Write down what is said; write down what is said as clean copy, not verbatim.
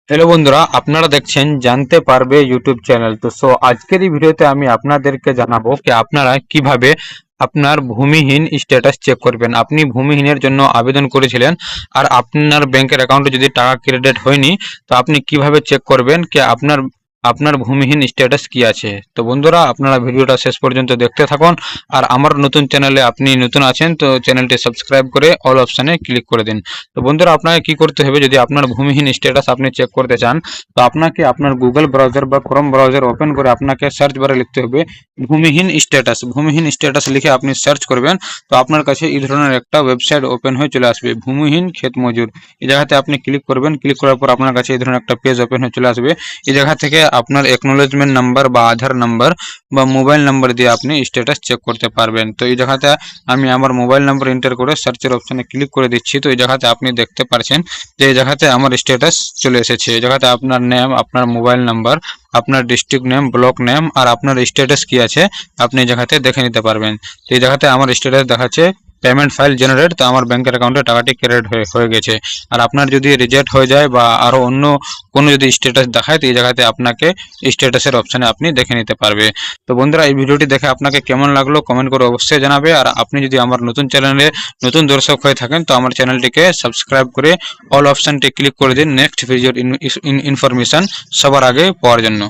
Hello বন্ধুরা, আপনারা দেখছেন জানতে পারবে ইউটিউব চ্যানেল। তো আজকের এই ভিডিওতে আমি আপনাদেরকে জানাবো কি আপনারা কিভাবে আপনার ভূমিহীন স্ট্যাটাস চেক করবেন। আপনি ভূমিহীনের জন্য আবেদন করেছিলেন আর আপনার ব্যাংকের অ্যাকাউন্টে যদি টাকা ক্রেডিট হয়নি, তো আপনি কিভাবে চেক করবেন কি আপনার আপনার ভূমিহীন স্ট্যাটাস কি আছে। তো বন্ধুরা, আপনারা ভিডিওটা শেষ পর্যন্ত দেখতে থাকুন। আর আমার নতুন চ্যানেলে আপনি নতুন আছেন তো চ্যানেলটি সাবস্ক্রাইব করে অল অপশানে ক্লিক করে দিন। তো বন্ধুরা, আপনাকে কি করতে হবে, যদি আপনার ভূমিহীন স্ট্যাটাস আপনি চেক করতে চান, তো আপনাকে আপনার গুগল ব্রাউজার বা ক্রোম ব্রাউজার ওপেন করে আপনাকে সার্চ বারে লিখতে হবে ভূমিহীন স্ট্যাটাস। ভূমিহীন স্ট্যাটাস লিখে আপনি সার্চ করবেন, তো আপনার কাছে এই ধরনের একটা ওয়েবসাইট ওপেন হয়ে চলে আসবে, ভূমিহীন ক্ষেত মজুর। এই জায়গাতে আপনি ক্লিক করবেন। ক্লিক করার পর আপনার কাছে এই ধরনের একটা পেজ ওপেন হয়ে চলে আসবে। এই জায়গা থেকে আপনার একনোলেজমেন্ট নাম্বার বা আধার নাম্বার বা মোবাইল নাম্বার দিয়ে আপনি স্ট্যাটাস চেক করতে পারবেন। তো এই জায়গাতে আমি আমার মোবাইল নাম্বার এন্টার করে সার্চের অপশানে ক্লিক করে দিচ্ছি। তো এই জায়গাতে আপনি দেখতে পাচ্ছেন যে এই জায়গাতে আমার স্ট্যাটাস চলে এসেছে। এই জায়গাতে আপনার নেম, আপনার মোবাইল নাম্বার, আপনার ডিস্ট্রিক্ট নেম, ব্লক নেম আর আপনার স্ট্যাটাস কি আছে আপনি এই জায়গাতে দেখে নিতে পারবেন। তো এই জায়গাতে আমার স্ট্যাটাস দেখাচ্ছে পেমেন্ট ফাইল জেনারেট, তো আমার ব্যাংকের অ্যাকাউন্টে টাকাটি ক্রেডিট হয়ে গেছে। আর আপনার যদি রিজেক্ট হয়ে যায় বা আরও অন্য কোনো যদি স্ট্যাটাস দেখায়, তো এই জায়গাতে আপনাকে স্ট্যাটাসের অপশানে আপনি দেখে নিতে পারবে। তো বন্ধুরা, এই ভিডিওটি দেখে আপনাকে কেমন লাগলো কমেন্ট করে অবশ্যই জানাবে। আর আপনি যদি আমার নতুন চ্যানেলে নতুন দর্শক হয়ে থাকেন, তো আমার চ্যানেলটিকে সাবস্ক্রাইব করে অল অপশানটি ক্লিক করে দিন নেক্সট ভিডিওর ইনফরমেশন সবার আগে পাওয়ার জন্য।